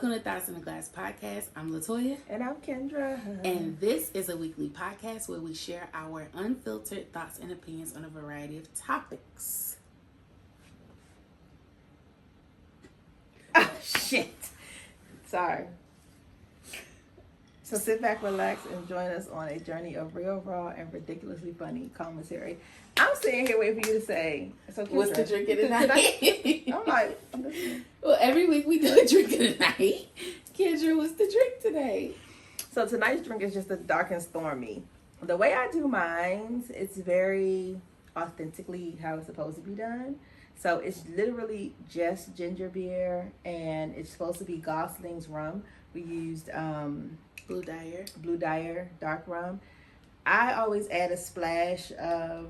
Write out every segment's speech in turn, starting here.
Welcome to Thoughts in a Glass podcast. I'm LaToya. And I'm Kendra. And this is a weekly podcast where we share our unfiltered thoughts and opinions on a variety of topics. Oh, shit. Sorry. So sit back, relax, and join us on a journey of real, raw, and ridiculously funny commentary. I'm sitting here waiting for you to say, so Kendra, what's the drink of the night? I'm like, I'm listening. Well, every week we do a drink of the night. Kendra, what's the drink today? So tonight's drink is just a Dark and Stormy. The way I do mine, it's very authentically how it's supposed to be done. So it's literally just ginger beer, and it's supposed to be Gosling's rum. We used Blue Dyer dark rum. I always add a splash of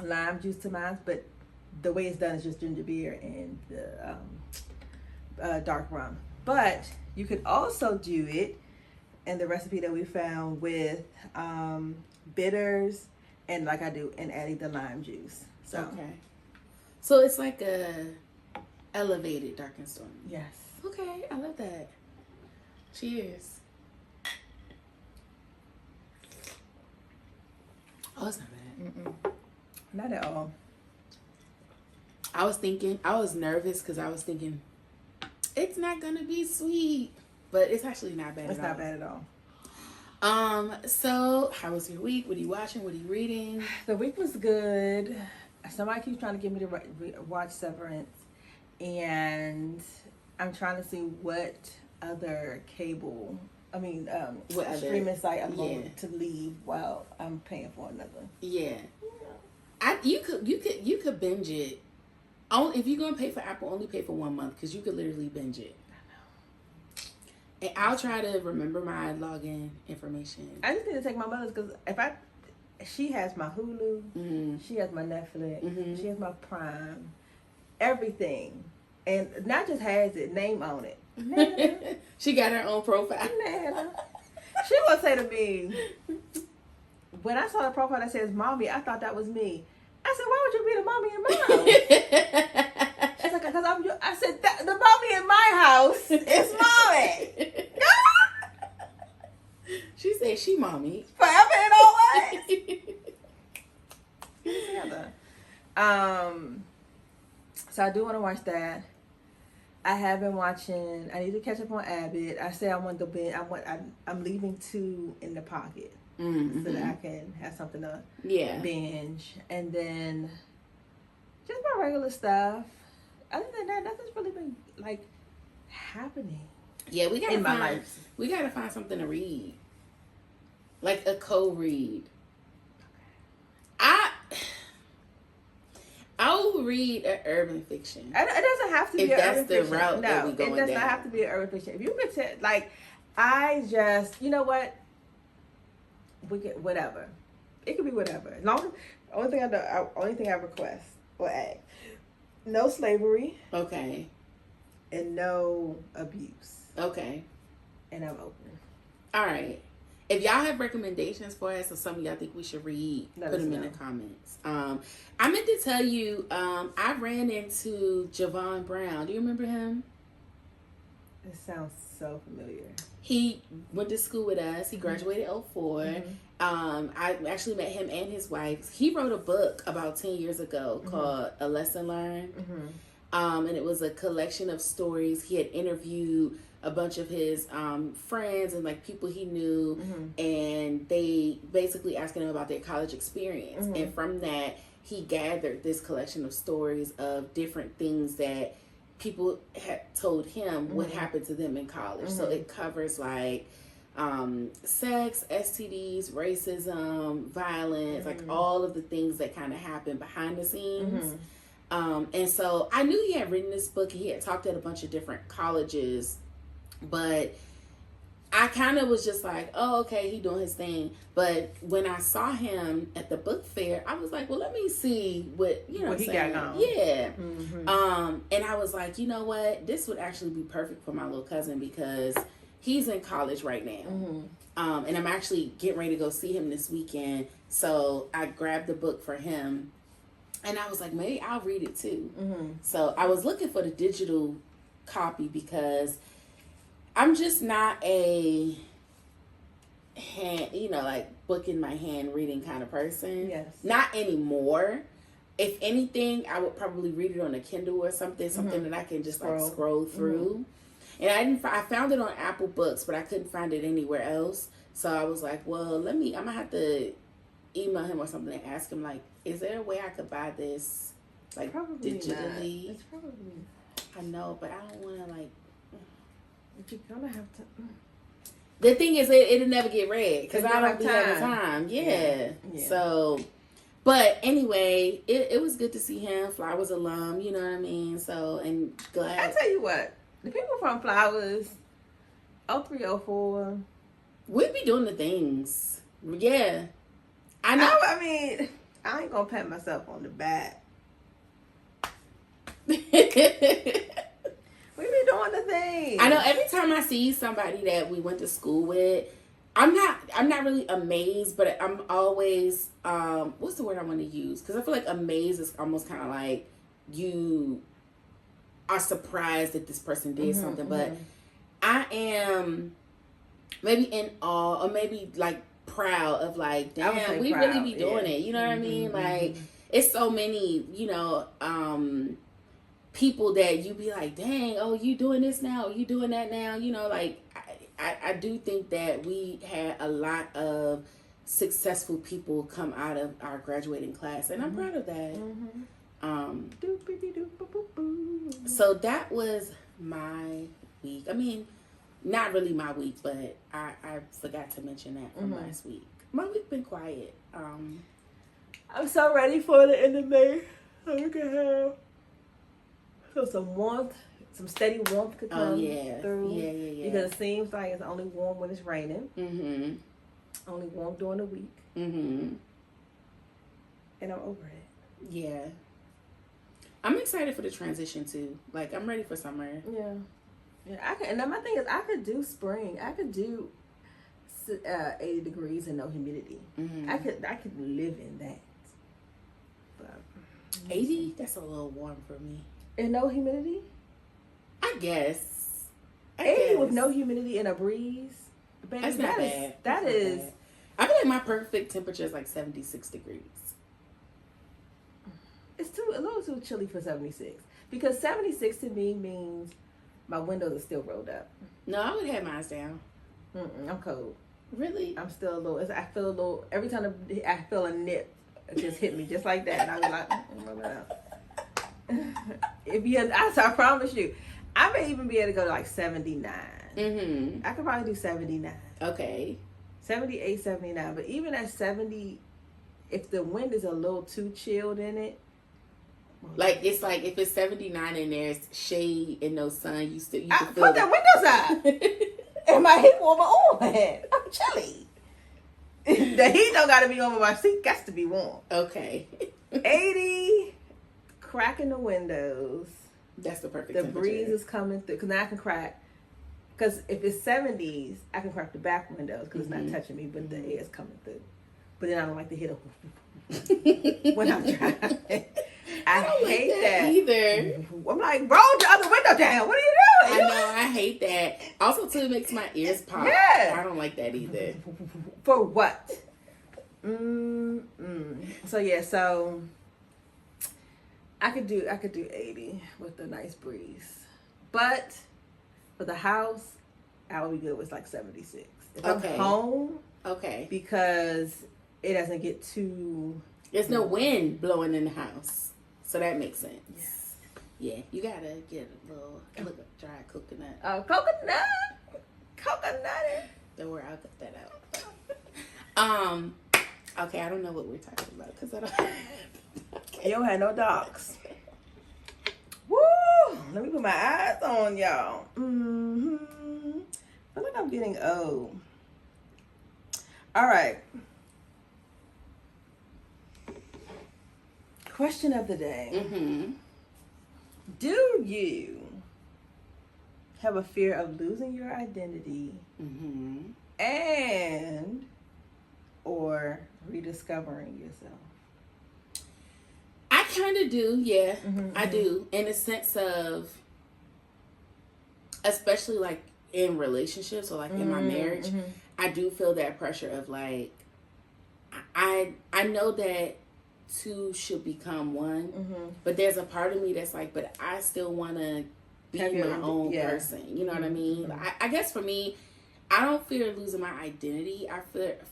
lime juice to mine, but the way it's done is just ginger beer and the dark rum. But you could also do it in the recipe that we found with bitters and like I do, and adding the lime juice. So okay. So it's like a elevated Dark and Stormy. yes. Okay, I love that. Cheers. Oh, it's not bad. Mm-mm. Not at all. I was nervous because I was thinking, it's not going to be sweet. But it's actually not bad It's at all. not bad at all. So how was your week? What are you watching? What are you reading? The week was good. Somebody keeps trying to get me to watch Severance, and I'm trying to see what other streaming site I'm going to leave while I'm paying for another. Yeah, you could binge it. Only if you're gonna pay for Apple, only pay for 1 month because you could literally binge it. And I'll try to remember my login information. I just need to take my mother's because she has my Hulu, mm-hmm. she has my Netflix, mm-hmm. she has my Prime, everything, and not just has it, name on it. Nana. She got her own profile. Nana. She would say to me, when I saw the profile that says "mommy," I thought that was me. I said, "Why would you be the mommy in my house?" She's like, "Because I said, the mommy in my house is mommy." She said she mommy. Forever and always. Together. So I do want to watch that. I have been watching. I need to catch up on Abbott. I say I want the binge. I'm leaving 2 in the pocket mm-hmm. so that I can have something to binge, and then just my regular stuff. Other than that, nothing's really been like happening. Yeah, we gotta in my life. We gotta find something to read, like a co-read. I will read an urban fiction. It doesn't have to be an urban fiction. If that's the route that we going down. It does not have to be an urban fiction. If you could tell, I just, you know what? We get whatever. It could be whatever. As long as only thing I request or add, no slavery. Okay. And no abuse. Okay. And I'm open. All right. If y'all have recommendations for us or something y'all think we should read, put them in the comments. I meant to tell you, I ran into Javon Brown. Do you remember him? It sounds so familiar. He went to school with us. He graduated 2004. Mm-hmm. I actually met him and his wife. He wrote a book about 10 years ago called A Lesson Learned. Mm-hmm. And it was a collection of stories. He had interviewed a bunch of his friends and people he knew, and they basically asking him about their college experience. And from that, he gathered this collection of stories of different things that people had told him what happened to them in college. So it covers sex, STDs, racism, violence, all of the things that kind of happen behind the scenes. And so I knew he had written this book, and he had talked at a bunch of different colleges, but I kind of was just like, oh, okay, he doing his thing. But when I saw him at the book fair, I was like, well, let me see what he got going. Yeah. And I was like, you know what? This would actually be perfect for my little cousin because he's in college right now. And I'm actually getting ready to go see him this weekend. So I grabbed the book for him. And I was like, maybe I'll read it too. So I was looking for the digital copy because I'm just not a book in my hand reading kind of person. Yes. Not anymore. If anything, I would probably read it on a Kindle or something that I can just scroll through. And I found it on Apple Books, but I couldn't find it anywhere else. So I was like, well, I'm gonna have to email him or something and ask him, like, is there a way I could buy this, like, probably digitally? Not. It's probably. I know, but I don't want to, like. But you're gonna have to. The thing is, it'll never get read because I don't have the time. Yeah. So, but anyway, it was good to see him. Flowers alum, you know what I mean? So, and glad. I tell you what, the people from Flowers, 0304. We be doing the things. Yeah. I know. I mean, I ain't gonna pat myself on the back. We be doing the thing. I know every time I see somebody that we went to school with, I'm not really amazed, but I'm always what's the word I want to use? Because I feel like amazed is almost kind of like you are surprised that this person did something, but I am maybe in awe or maybe like proud of like, damn, we proud. Really be doing it. You know what I mean? Like it's so many, people that you be like, dang, oh, you doing this now, you doing that now, like I do think that we had a lot of successful people come out of our graduating class, and I'm proud of that. So that was my week. I mean, not really my week, but I forgot to mention that from last week. My week been quiet. I'm so ready for the end of May. So we can have some warmth, some steady warmth could come through. Yeah. Because it seems like it's only warm when it's raining. Only warm during the week. And I'm over it. Yeah. I'm excited for the transition too. Like, I'm ready for summer. Yeah, I can. And my thing is, I could do spring. I could do 80 degrees and no humidity. I could live in that. But 80? That's a little warm for me. And no humidity? I guess. 80 with no humidity and a breeze. Baby, that's not bad. That is. I feel like my perfect temperature is like 76 degrees. It's a little too chilly for 76. Because 76 to me means my windows are still rolled up. No, I would have mine down. I'm cold. Really? I'm still a little. I feel a little. Every time I feel a nip, it just hit me just like that, and I was like, I promise you, I may even be able to go to like 79. I could probably do 79. Okay. 78, 79. But even at 70, if the wind is a little too chilled in it. Like, it's like if it's 79 and there's shade and no sun, you can feel put the windows out. And my heat warmer on. I'm chilly. The heat don't gotta be on, but my seat got to be warm. Okay. 80, cracking the windows. That's the perfect The temperature. breeze is coming through. Because now I can crack. Because if it's 70s, I can crack the back windows because it's not touching me, but the air is coming through. But then I don't like to hit it when I'm driving. I hate that either. I'm like, roll the other window down. What are you doing? I know, I hate that. Also, too, it makes my ears pop. Yeah. I don't like that either. For what? So yeah, so I could do 80 with a nice breeze. But for the house, I would be good with like 76. If I'm home, because it doesn't get too. There's no wind blowing in the house. So that makes sense. Yes. Yeah, you gotta get a little dry coconut. Coconut. Don't worry, I'll cut that out. Okay, I don't know what we're talking about because I don't. You don't have no dogs. Woo! Let me put my eyes on y'all. I feel like I'm getting old. All right. Question of the day. Do you have a fear of losing your identity and or rediscovering yourself? I kind of do, yeah. I do. In a sense of especially like in relationships or like in my marriage, I do feel that pressure of like, I know that two should become one, but there's a part of me that's like, but I still want to be my own person. You know what I mean? I guess for me, I don't fear losing my identity. I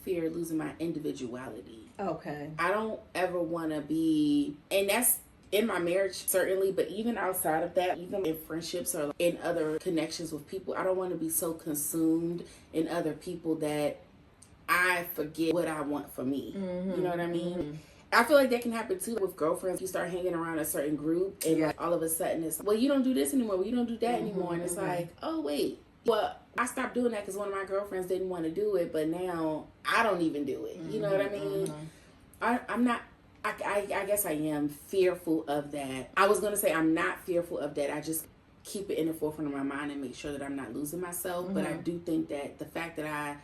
fear losing my individuality. Okay. I don't ever want to be, and that's in my marriage, certainly, but even outside of that, even in friendships or in other connections with people, I don't want to be so consumed in other people that I forget what I want for me. You know what I mean? I feel like that can happen too with girlfriends. You start hanging around a certain group and like all of a sudden it's, well, you don't do this anymore. Well, you don't do that anymore. And it's like, oh, wait. Well, I stopped doing that because one of my girlfriends didn't want to do it, but now I don't even do it. You know what I mean? I'm not, I guess I am fearful of that. I was going to say I'm not fearful of that. I just keep it in the forefront of my mind and make sure that I'm not losing myself. But I do think that the fact that I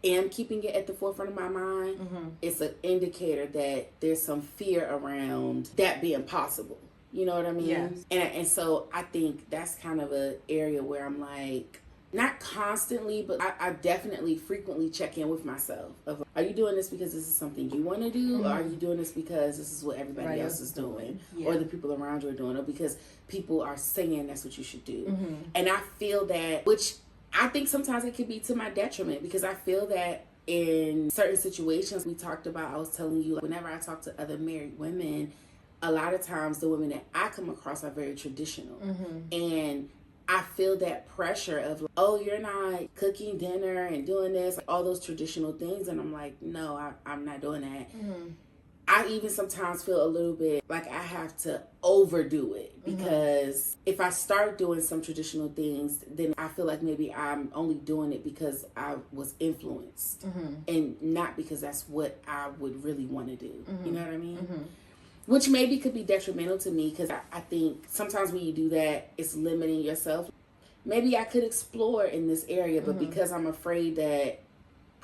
am keeping it at the forefront of my mind, it's an indicator that there's some fear around that being possible. You know what I mean? Yes. And so I think that's kind of an area where I'm like, not constantly, but I definitely frequently check in with myself. Of, are you doing this because this is something you want to do? Or are you doing this because this is what everybody else is doing? Or the people around you are doing? Or because people are saying that's what you should do? And I feel that, which I think sometimes it can be to my detriment, because I feel that in certain situations we talked about, I was telling you, like, whenever I talk to other married women, a lot of times the women that I come across are very traditional. And I feel that pressure of, oh, you're not cooking dinner and doing this, like, all those traditional things. And I'm like, no, I'm not doing that. I even sometimes feel a little bit like I have to overdo it, because if I start doing some traditional things, then I feel like maybe I'm only doing it because I was influenced and not because that's what I would really want to do. You know what I mean? Which maybe could be detrimental to me, because I think sometimes when you do that, it's limiting yourself. Maybe I could explore in this area, but because I'm afraid that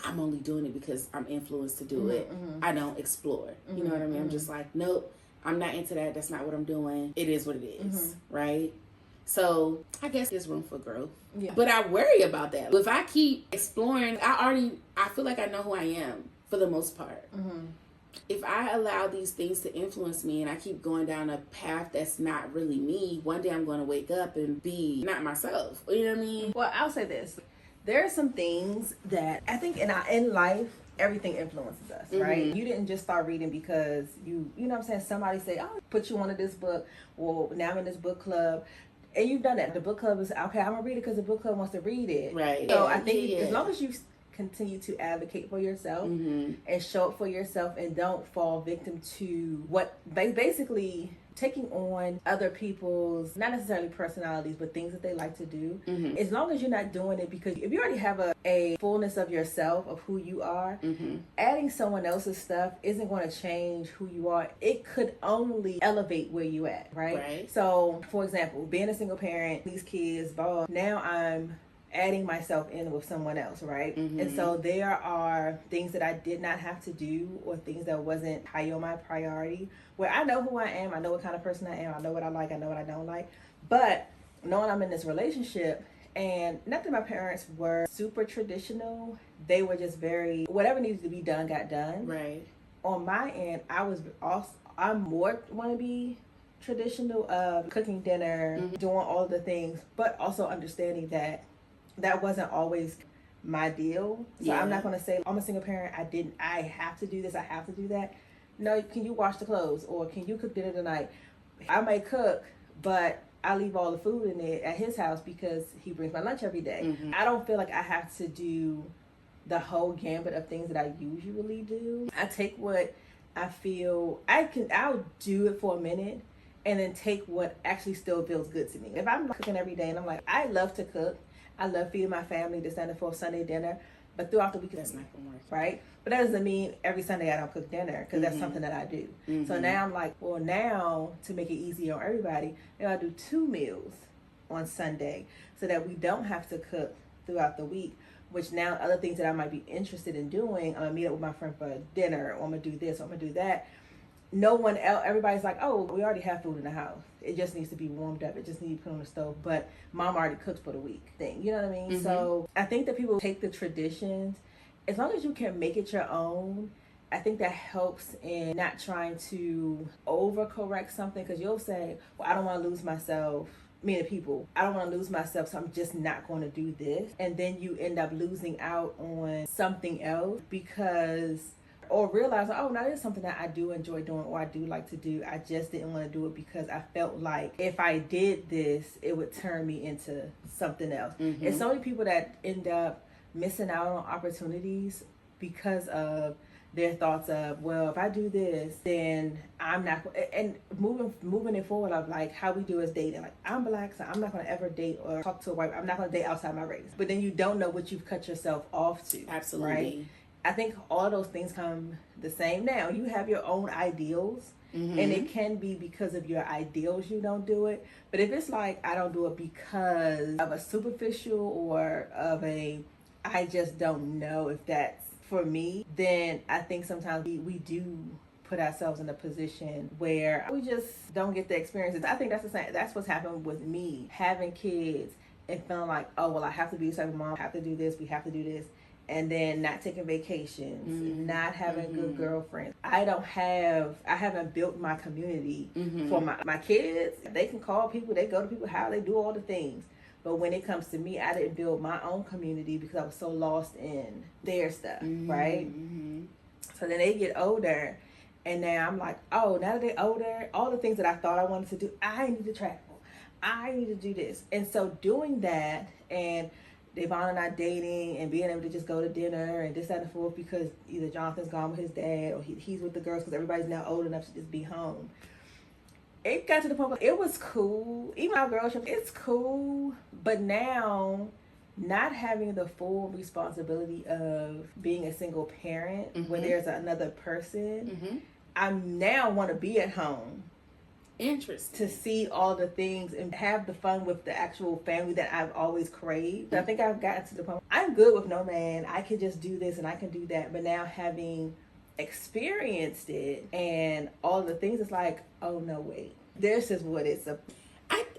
I'm only doing it because I'm influenced to do it, I don't explore. You know what I mean? I'm just like, nope, I'm not into that. That's not what I'm doing. It is what it is, right? So I guess there's room for growth. But I worry about that. If I keep exploring, I feel like I know who I am for the most part. If I allow these things to influence me and I keep going down a path that's not really me, one day I'm going to wake up and be not myself. You know what I mean? Well, I'll say this. There are some things that I think in life, everything influences us, right? You didn't just start reading because you know what I'm saying? Somebody say, oh, put you onto this book. Well, now I'm in this book club. And you've done that. The book club is, okay, I'm going to read it because the book club wants to read it. Right. So I think as long as you continue to advocate for yourself and show up for yourself and don't fall victim to what basically taking on other people's, not necessarily personalities, but things that they like to do. As long as you're not doing it because if you already have a fullness of yourself, of who you are, adding someone else's stuff isn't going to change who you are. It could only elevate where you at, right? So, for example, being a single parent, these kids, now I'm adding myself in with someone else, right? And so there are things that I did not have to do, or things that wasn't high on my priority, where I know who I am, I know what kind of person I am, I know what I like, I know what I don't like. But knowing I'm in this relationship, and not that my parents were super traditional, they were just very, whatever needed to be done got done. Right. On my end, I'm more want to be traditional of cooking dinner, doing all of the things, but also understanding that wasn't always my deal. So I'm not going to say, I'm a single parent, I have to do this, I have to do that. No, can you wash the clothes? Or can you cook dinner tonight? I may cook, but I leave all the food in there at his house because he brings my lunch every day. I don't feel like I have to do the whole gambit of things that I usually do. I take what I feel, I'll do it for a minute and then take what actually still feels good to me. If I'm cooking every day and I'm like, I love to cook, I love feeding my family this and for Sunday dinner, but throughout the week, that's not gonna work, right? But that doesn't mean every Sunday I don't cook dinner, because that's something that I do. So now I'm like, well, now to make it easier on everybody, I do 2 meals on Sunday so that we don't have to cook throughout the week. Which now other things that I might be interested in doing, I'm gonna meet up with my friend for dinner, or I'm gonna do this, or I'm gonna do that. no one else, everybody's like, oh, we already have food in the house. It just needs to be warmed up. It just needs to be put on the stove. But mom already cooked for the week thing. You know what I mean? Mm-hmm. So I think that people take the traditions, as long as you can make it your own, I think that helps in not trying to overcorrect something. Because you'll say, well, I don't want to lose myself. Me and people, I don't want to lose myself, so I'm just not going to do this. And then you end up losing out on something else because... or realize, oh, now there's something that I do enjoy doing or I do like to do. I just didn't want to do it because I felt like if I did this, it would turn me into something else. Mm-hmm. And so many people that end up missing out on opportunities because of their thoughts of, well, if I do this, then I'm not, and moving it forward of like how we do as dating. Like, I'm Black, so I'm not going to ever date or talk to a white, I'm not going to date outside my race. But then you don't know what you've cut yourself off to. Absolutely. Right? I think all those things come the same. Now, you have your own ideals, mm-hmm. and it can be because of your ideals you don't do it. But if it's like, I don't do it because of a superficial or of a, I just don't know if that's for me, then I think sometimes we do put ourselves in a position where we just don't get the experiences. I think that's the same. That's what's happened with me, having kids and feeling like, oh, well, I have to be a type of mom, I have to do this, we have to do this. And then not taking vacations, mm-hmm. not having mm-hmm. good girlfriends. I haven't built my community mm-hmm. for my kids. They can call people, they go to people, how they do all the things. But when it comes to me, I didn't build my own community because I was so lost in their stuff, mm-hmm. right? Mm-hmm. So then they get older, and now I'm like, oh, now that they're older, all the things that I thought I wanted to do, I need to travel. I need to do this. And so doing that, and Devon and I dating and being able to just go to dinner and this, that, and the fourth because either Jonathan's gone with his dad or he's with the girls because everybody's now old enough to just be home. It got to the point where it was cool. Even our girl trip, it's cool. But now, not having the full responsibility of being a single parent mm-hmm. where there's another person, mm-hmm. I now want to be at home. Interesting. To see all the things and have the fun with the actual family that I've always craved. I think I've gotten to the point I'm good with no man. I can just do this and I can do that. But now having experienced it and all the things, it's like, oh no, wait. This is what it's a.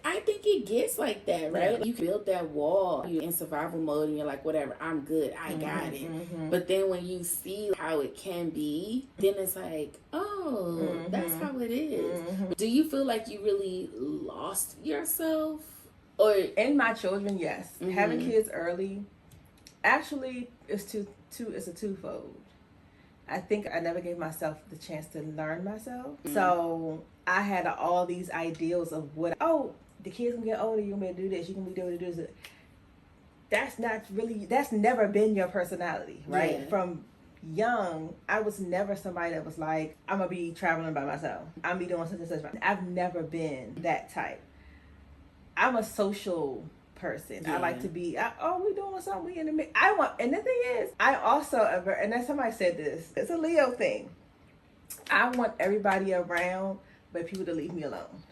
I think it gets like that, right? Yeah. You build that wall, you're in survival mode and you're like, whatever, I'm good, I got it. Mm-hmm. But then when you see how it can be, then it's like, oh, mm-hmm. that's how it is. Mm-hmm. Do you feel like you really lost yourself? Or in my children, yes. Mm-hmm. Having kids early, actually, it's a twofold. I think I never gave myself the chance to learn myself. Mm-hmm. So I had all these ideals of the kids can get older, you're going to do this, you can be able to do this. That's never been your personality, right? Yeah. From young, I was never somebody that was like, I'm going to be traveling by myself. I'm going to be doing such and such. I've never been that type. I'm a social person. Yeah. I like to be, we doing something, we in the mix. And the thing is, I also, and then somebody said this, it's a Leo thing. I want everybody around, but people to leave me alone.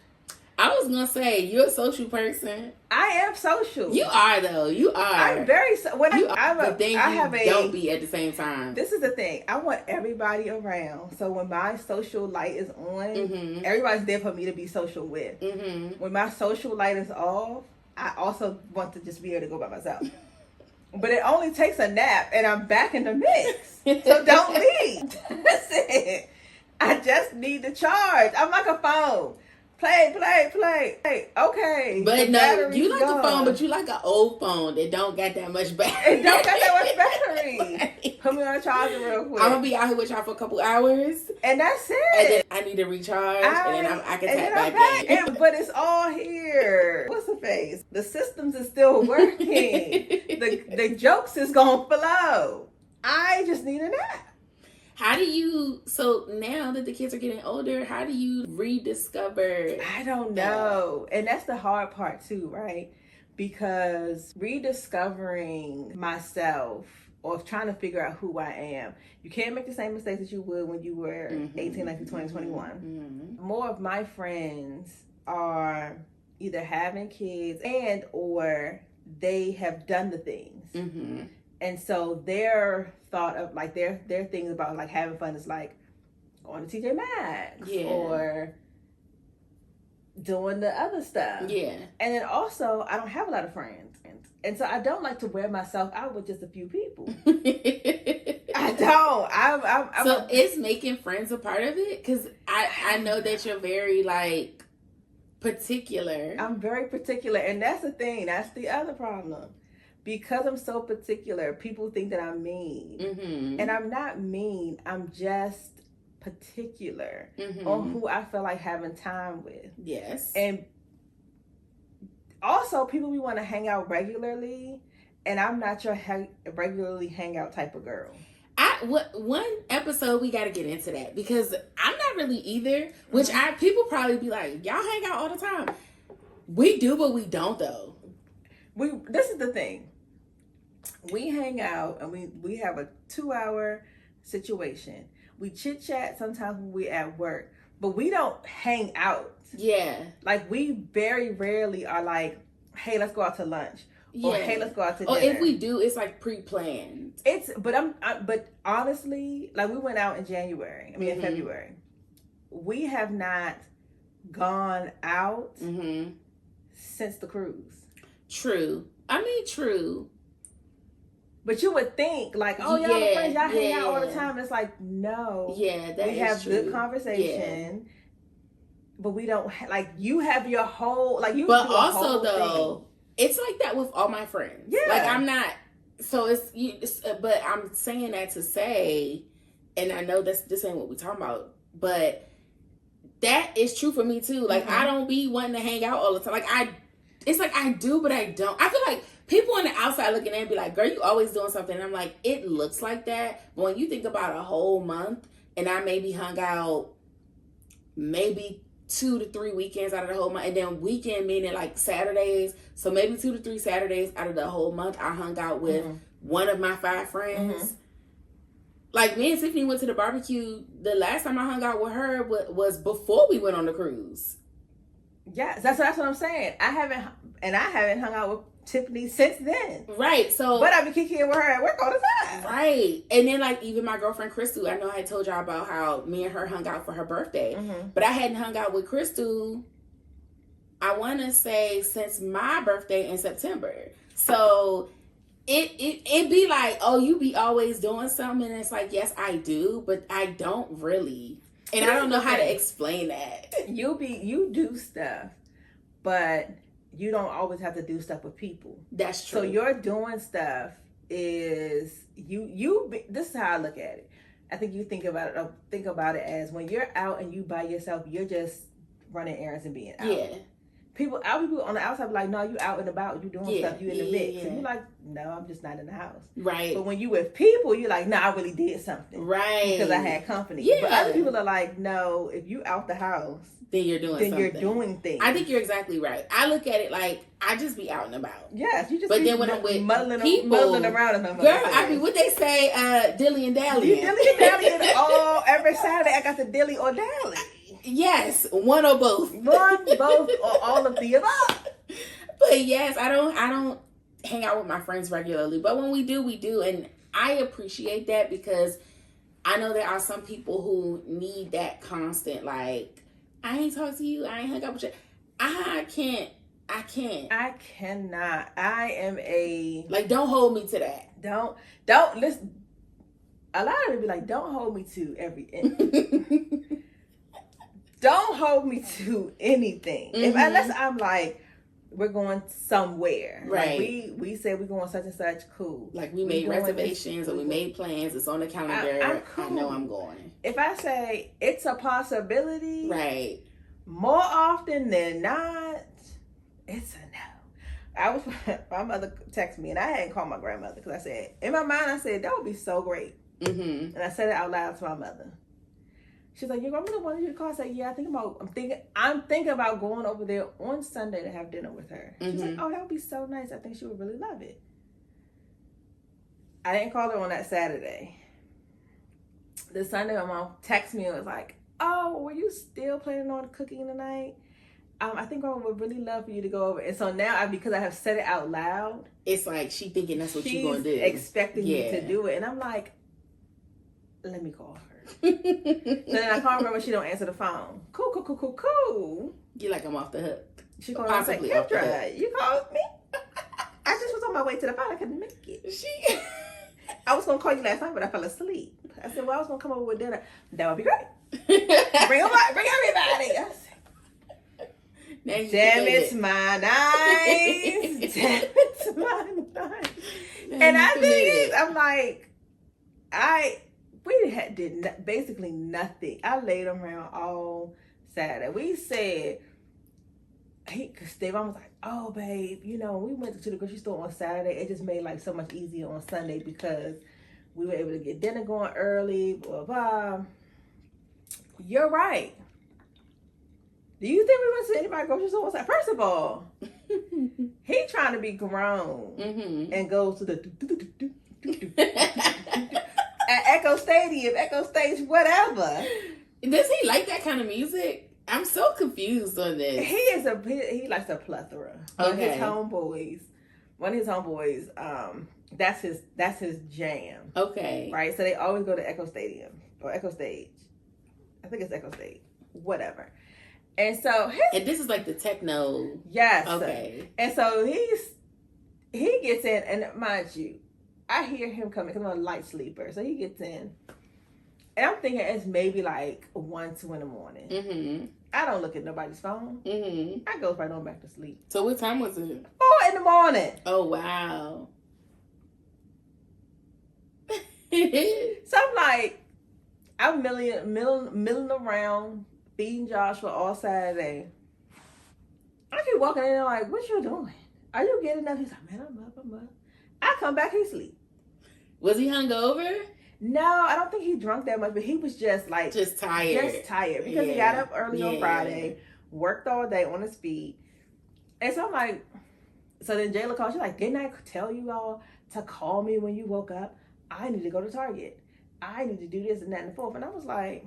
I was gonna say you're a social person. I am social. You are though. You are. I'm very. When you are, but then don't be at the same time. This is the thing. I want everybody around. So when my social light is on, mm-hmm. everybody's there for me to be social with. Mm-hmm. When my social light is off, I also want to just be able to go by myself. But it only takes a nap, and I'm back in the mix. So don't leave. That's it. I just need to charge. I'm like a phone. Play. Hey, okay. But no, you like a phone, but you like an old phone that don't got that much battery. It don't got that much battery. Right. Put me on a charger real quick. I'm going to be out here with y'all for a couple hours. And that's it. And then I need to recharge. And then I can tap back in. But it's all here. What's the face? The systems is still working. the jokes is going to flow. I just need a nap. So now that the kids are getting older, how do you rediscover? I don't know. And that's the hard part too, right? Because rediscovering myself or trying to figure out who I am, you can't make the same mistakes that you would when you were mm-hmm. 18, 19, 20, 21. Mm-hmm. More of my friends are either having kids and or they have done the things. Mm-hmm. And so their thought of like their things about like having fun is like, going to TJ Maxx Yeah. or doing the other stuff. Yeah. And then also, I don't have a lot of friends. And so I don't like to wear myself out with just a few people. I don't. So is making friends a part of it? Because I know that you're very, like, particular. I'm very particular. And that's the thing. That's the other problem. Because I'm so particular, people think that I'm mean. Mm-hmm. And I'm not mean. I'm just particular on who I feel like having time with. Yes. And also, people we want to hang out regularly, and I'm not your regularly hangout type of girl. One episode we got to get into that, because I'm not really either. Which people probably be like, y'all hang out all the time. We do, but we don't though. This is the thing. We hang out and we have a 2-hour situation. We chit chat sometimes when we at work, but we don't hang out. Yeah. Like, we very rarely are like, hey, let's go out to lunch. Yeah. Or hey, let's go out to dinner. Or if we do, it's like pre-planned. But honestly, like, we went out in January. I mean, in February. We have not gone out since the cruise. True. I mean, true. But you would think, like, oh, y'all are friends, y'all hang out all the time. It's like, no. Yeah, that we have true. Good conversation. Yeah. But we don't, like, you have your whole, like, you But do a also, whole though, thing. It's like that with all my friends. Yeah. Like, I'm not, so but I'm saying that to say, and I know this ain't what we're talking about, but that is true for me, too. Like, I don't be wanting to hang out all the time. Like, it's like I do, but I don't. I feel like people on the outside looking in be like, girl, you always doing something. And I'm like, it looks like that. But when you think about a whole month, and I maybe hung out maybe 2 to 3 weekends out of the whole month, and then weekend meaning like Saturdays. So maybe 2 to 3 Saturdays out of the whole month, I hung out with one of my 5 friends. Like, me and Tiffany went to the barbecue. The last time I hung out with her was before we went on the cruise. Yes, that's what I'm saying. I haven't hung out with Tiffany since then. Right. So, but I've been kicking it with her at work all the time. Right. And then, like, even my girlfriend Crystal, I know I told y'all about how me and her hung out for her birthday. But I hadn't hung out with Crystal, I want to say, since my birthday in September. So it be like, oh, you be always doing something. And it's like, yes, I do, but I don't really. And I don't know how to explain that. You do stuff, but you don't always have to do stuff with people. That's true. So your doing stuff is this is how I look at it. I think you think about it as when you're out and you by yourself, you're just running errands and being out. Yeah. People on the outside be like, no, you out and about, you doing stuff, you in the mix. And you're like, no, I'm just not in the house. Right. But when you with people, you're like, no, I really did something. Right. Because I had company. Yeah. But other people are like, no, if you out the house, then you're doing something. You're doing things. I think you're exactly right. I look at it like I just be out and about. Yes, you just. But then when I'm with people, muddling around, girl, I mean, what they say, dilly and dally. Dilly and dally every Saturday. I got the dilly or dally. Yes, one or both. One, both, or all of the above. But yes, I don't hang out with my friends regularly. But when we do, we do, and I appreciate that because I know there are some people who need that constant, like, I ain't talk to you, I ain't hung out with you. I can't. I cannot. I am like, don't hold me to that. Don't listen. A lot of it be like, don't hold me to everything. Don't hold me to anything. Unless I'm like, we're going somewhere. Right. Like we said we're going such and such, cool. Like we made reservations or we made plans. It's on the calendar. I'm cool. I know I'm going. If I say it's a possibility, right, more often than not, it's a no. My mother texted me and I hadn't called my grandmother because I said, in my mind, I said, that would be so great. And I said it out loud to my mother. She's like, your grandmother wanted you to call. I said, yeah, I'm thinking about going over there on Sunday to have dinner with her. She's like, oh, that would be so nice. I think she would really love it. I didn't call her on that Saturday. The Sunday, my mom texted me and was like, oh, were you still planning on cooking tonight? I think I would really love for you to go over. And so now, because I have said it out loud, it's like she thinking that's what you're going to do. She's expecting me to do it. And I'm like, let me call her. So then I call her when she don't answer the phone. Cool. You like I'm off the hook. She called me and said, Kendra, you called me? I just was on my way to the phone. I couldn't make it. I was going to call you last night, but I fell asleep. I said, well, I was going to come over with dinner. That would be great. Bring everybody. I said, damn, it's my night. Damn, it's my night. And I think I'm like, we did basically nothing. I laid around all Saturday. We said, because Devon was like, oh, babe, you know, we went to the grocery store on Saturday. It just made life so much easier on Sunday because we were able to get dinner going early, blah, blah. You're right. Do you think we went to anybody's grocery store on Saturday? First of all, he trying to be grown and goes to the at Echo Stadium, Echo Stage, whatever. Does he like that kind of music? I'm so confused on this. He likes a plethora. Okay. One of his homeboys, that's his jam. Okay. Right? So they always go to Echo Stadium or Echo Stage. I think it's Echo Stage. Whatever. And so and this is like the techno. Yes. Okay. And so he gets in, and mind you, I hear him coming because I'm a light sleeper. So he gets in. And I'm thinking it's maybe like 1, 2 in the morning. Mm-hmm. I don't look at nobody's phone. Mm-hmm. I go right on back to sleep. So what time was it? 4 in the morning. Oh, wow. So I'm like, I'm milling around, feeding Joshua all Saturday. I keep walking in there like, what you doing? Are you getting up? He's like, man, I'm up. I come back, he sleep. Was he hungover? No, I don't think he drunk that much, but he was just like... Just tired. Because he got up early on Friday, worked all day on his feet. And so I'm like... So then Jayla called. She's like, didn't I tell you all to call me when you woke up? I need to go to Target. I need to do this and that and the fourth. And I was like...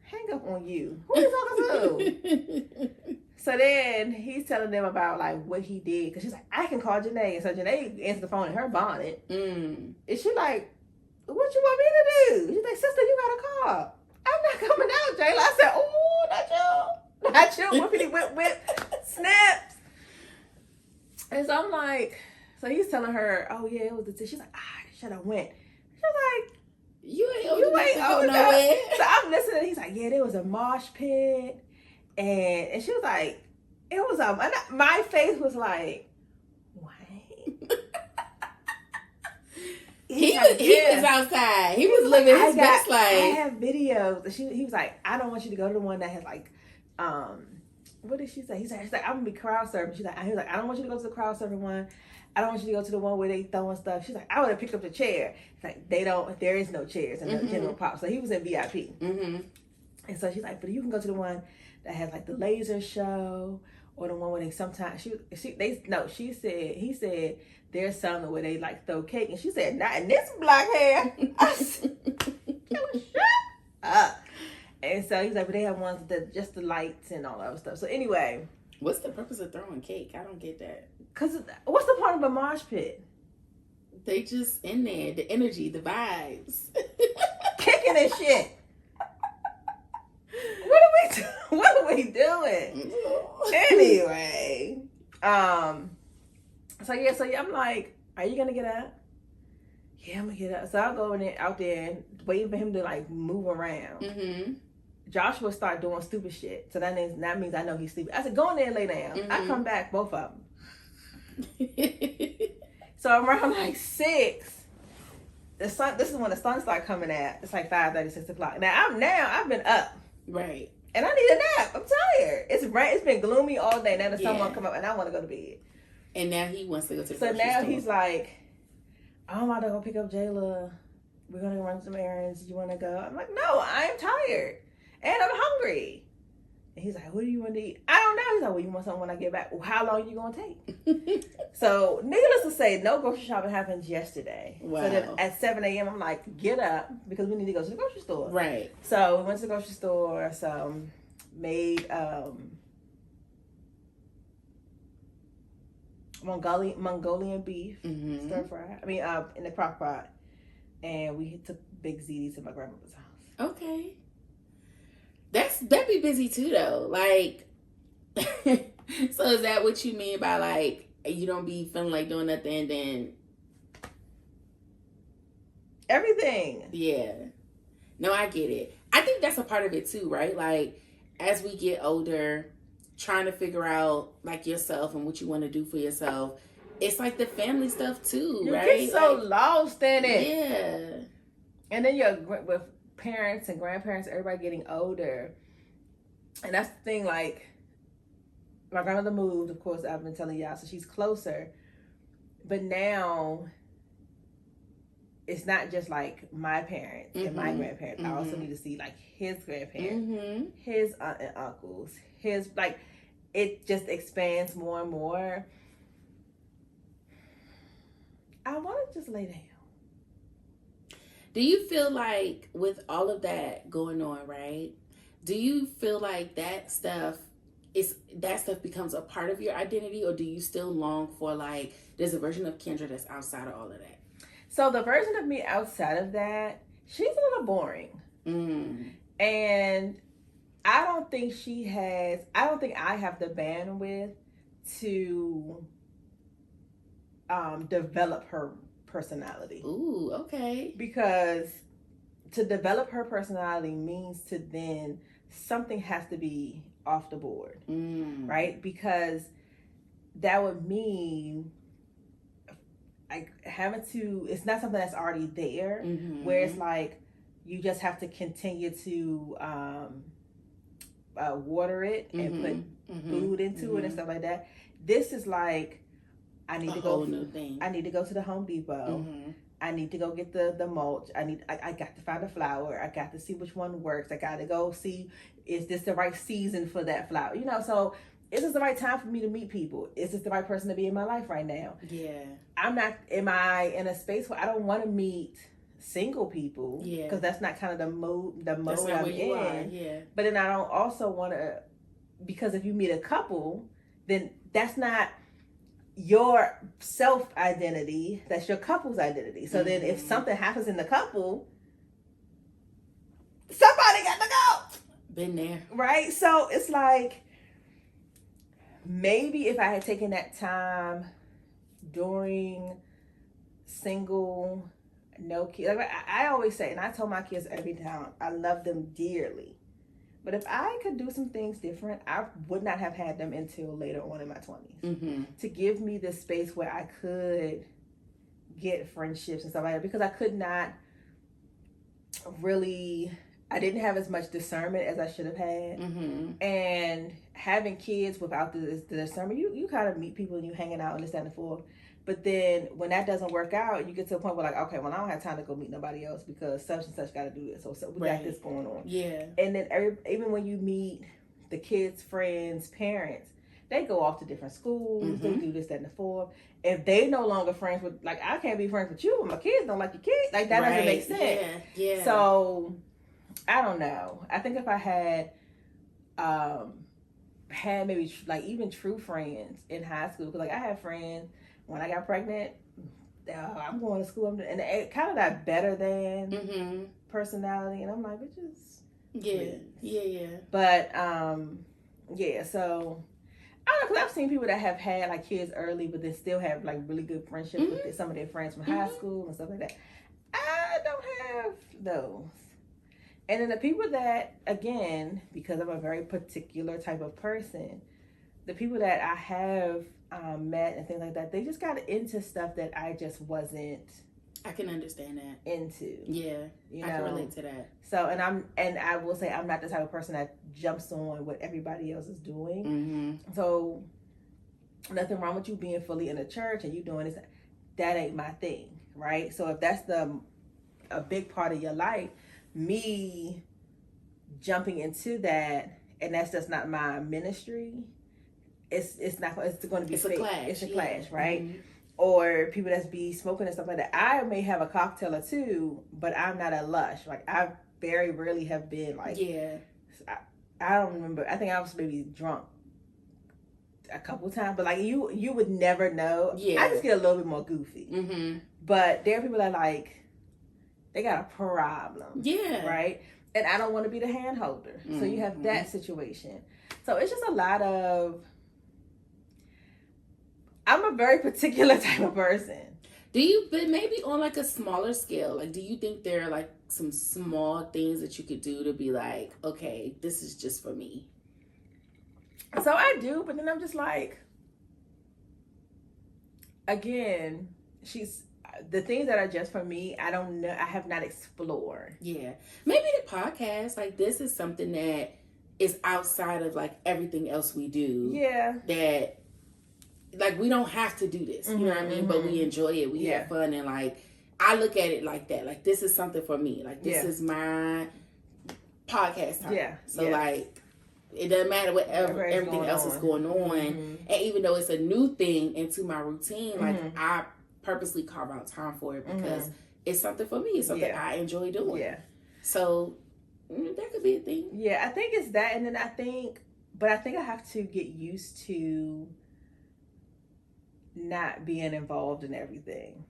Hang up on you. Who are you talking to? So then he's telling them about like what he did. Because she's like, I can call Janae. And so Janae answered the phone in her bonnet. And she like, what you want me to do? She's like, sister, you got a call. I'm not coming out, Jayla. I said, oh, not you. Whip, snaps. And so I'm like, so he's telling her, oh yeah, it was the she's like, I should have went. She's like, you ain't old nowhere. So I'm listening. He's like, yeah, there was a mosh pit. And she was like, it was my face was like, what? He was outside. He was living his best life. I have videos. He was like, I don't want you to go to the one that has like, what did she say? He's like, I'm gonna be crowd surfing. He was like, I don't want you to go to the crowd surfing one. I don't want you to go to the one where they throwing stuff. She's like, I would have picked up the chair. It's like, there is no chairs in the general pop. So he was in VIP. Mm-hmm. And so she's like, but you can go to the one that has like the laser show, or the one where they sometimes he said there's some where they like throw cake, and she said not in this black hair. I said, shut up. And so he's like, but they have ones that just the lights and all that other stuff. So anyway, what's the purpose of throwing cake? I don't get that. Cause what's the point of a mosh pit? They just in there, the energy, the vibes, kicking and shit. What are we doing? Anyway, so yeah, I'm like, are you gonna get up? Yeah, I'm gonna get up. So I'll go out there waiting for him to like move around. Mm-hmm. Joshua start doing stupid shit. So that means I know he's sleeping. I said, go in there and lay down. Mm-hmm. I come back, both of them. So around like 6, this is when the sun start coming out. It's like 5:30, 6 o'clock. Now I've been up. Right. And I need a nap. I'm tired. It's been gloomy all day. Now the sun won't come up, and I want to go to bed. And now he wants to go to the grocery store. So now he's like, oh, I'm about to go pick up Jayla. We're going to run some errands. You want to go? I'm like, no, I'm tired. And I'm hungry. And he's like, what do you want to eat? I don't know. He's like, well, you want something when I get back? Well, how long are you going to take? So, needless to say, no grocery shopping happened yesterday. Wow. So then at 7 a.m., I'm like, get up, because we need to go to the grocery store. Right. So, we went to the grocery store, made Mongolian beef, stir fry. In the crock pot. and we took Big ZD to my grandmother's house. Okay. That'd be busy too, though. Like, so is that what you mean by, like, you don't be feeling like doing nothing and then... Everything. Yeah. No, I get it. I think that's a part of it too, right? Like, as we get older, trying to figure out, like, yourself and what you want to do for yourself, it's like the family stuff too, you right? You get so like, lost in it. Yeah. And then you're with parents and grandparents, everybody getting older. And that's the thing, like, my grandmother moved, of course, I've been telling y'all, so she's closer. But now, it's not just like my parents and my grandparents. I also need to see like his grandparents, his aunt and uncles, his, like, it just expands more and more. I want to just lay down. Do you feel like with all of that going on, right? Do you feel like that stuff becomes a part of your identity, or do you still long for, like, there's a version of Kendra that's outside of all of that? So the version of me outside of that, she's a little boring. And I don't think I have the bandwidth to develop her personality. Ooh, okay. Because to develop her personality means to then something has to be off the board, right? Because that would mean like having to, it's not something that's already there, where it's like you just have to continue to water it and put food into it and stuff like that. This is like, I need to go to the Home Depot. I need to go get the mulch. I got to find a flower. I got to see which one works. I got to go see, is this the right season for that flower? You know, so is this the right time for me to meet people? Is this the right person to be in my life right now? Yeah. Am I in a space where I don't want to meet single people? Yeah. Because that's not kind of the mode I'm in. Yeah. But then I don't also want to, because if you meet a couple, then that's not your self identity, that's your couple's identity. So then if something happens in the couple, somebody got to go. Been there. Right? So it's like, maybe if I had taken that time during single, no kids, like I always say, and I tell my kids every time, I love them dearly. But if I could do some things different, I would not have had them until later on in my 20s. To give me this space where I could get friendships and stuff like that. Because I could not really, I didn't have as much discernment as I should have had. And having kids without the discernment, you kind of meet people and you hanging out and this, that, and the fourth. But then when that doesn't work out, you get to a point where like, okay, well, I don't have time to go meet nobody else because such and such got to do this. So we got this going on. Yeah. And then even when you meet the kids' friends' parents, they go off to different schools. They do this, that, and the fourth. If they no longer friends with, like, I can't be friends with you, but my kids don't like your kids. Like, that doesn't make sense. Yeah. So, I don't know. I think if I had maybe like even true friends in high school, because like I had friends when I got pregnant, I'm going to school, and it kind of that better than personality, and I'm like, bitches. Yeah. But yeah. So I don't know, because I've seen people that have had like kids early, but they still have like really good friendships with some of their friends from high school and stuff like that. I don't have those. And then the people that, again, because I'm a very particular type of person, the people that I have met and things like that, they just got into stuff that I just wasn't. I can understand that. Into. Yeah. I can relate to that. So, and I will say I'm not the type of person that jumps on what everybody else is doing. So, nothing wrong with you being fully in a church and you doing this. That ain't my thing, right? So if that's a big part of your life, me jumping into that, and that's just not my ministry, it's going to be a clash. It's a clash, right? Or people that's be smoking and stuff like that. I may have a cocktail or two, but I'm not a lush. Like, I very rarely have been like, I don't remember. I think I was maybe drunk a couple times, but like you would never know. I just get a little bit more goofy. But there are people that like, they got a problem. Yeah. Right? And I don't want to be the hand holder. So you have that situation. So it's just a lot of, I'm a very particular type of person. But maybe on like a smaller scale, like, do you think there are like some small things that you could do to be like, okay, this is just for me? So I do, but then I'm just like, again, the things that are just for me, I don't know, I have not explored. Yeah. Maybe the podcast, like, this is something that is outside of like everything else we do. Yeah. That, like, we don't have to do this, you know what I mean? But we enjoy it. We have fun. And, like, I look at it like that. Like, this is something for me. Like, this is my podcast time. Yeah. So, like, it doesn't matter whatever everything else is going on. And even though it's a new thing into my routine, like, I purposely carve out time for it because it's something for me. It's something I enjoy doing. Yeah. So, that could be a thing. Yeah, I think it's that. And then I think I have to get used to not being involved in everything.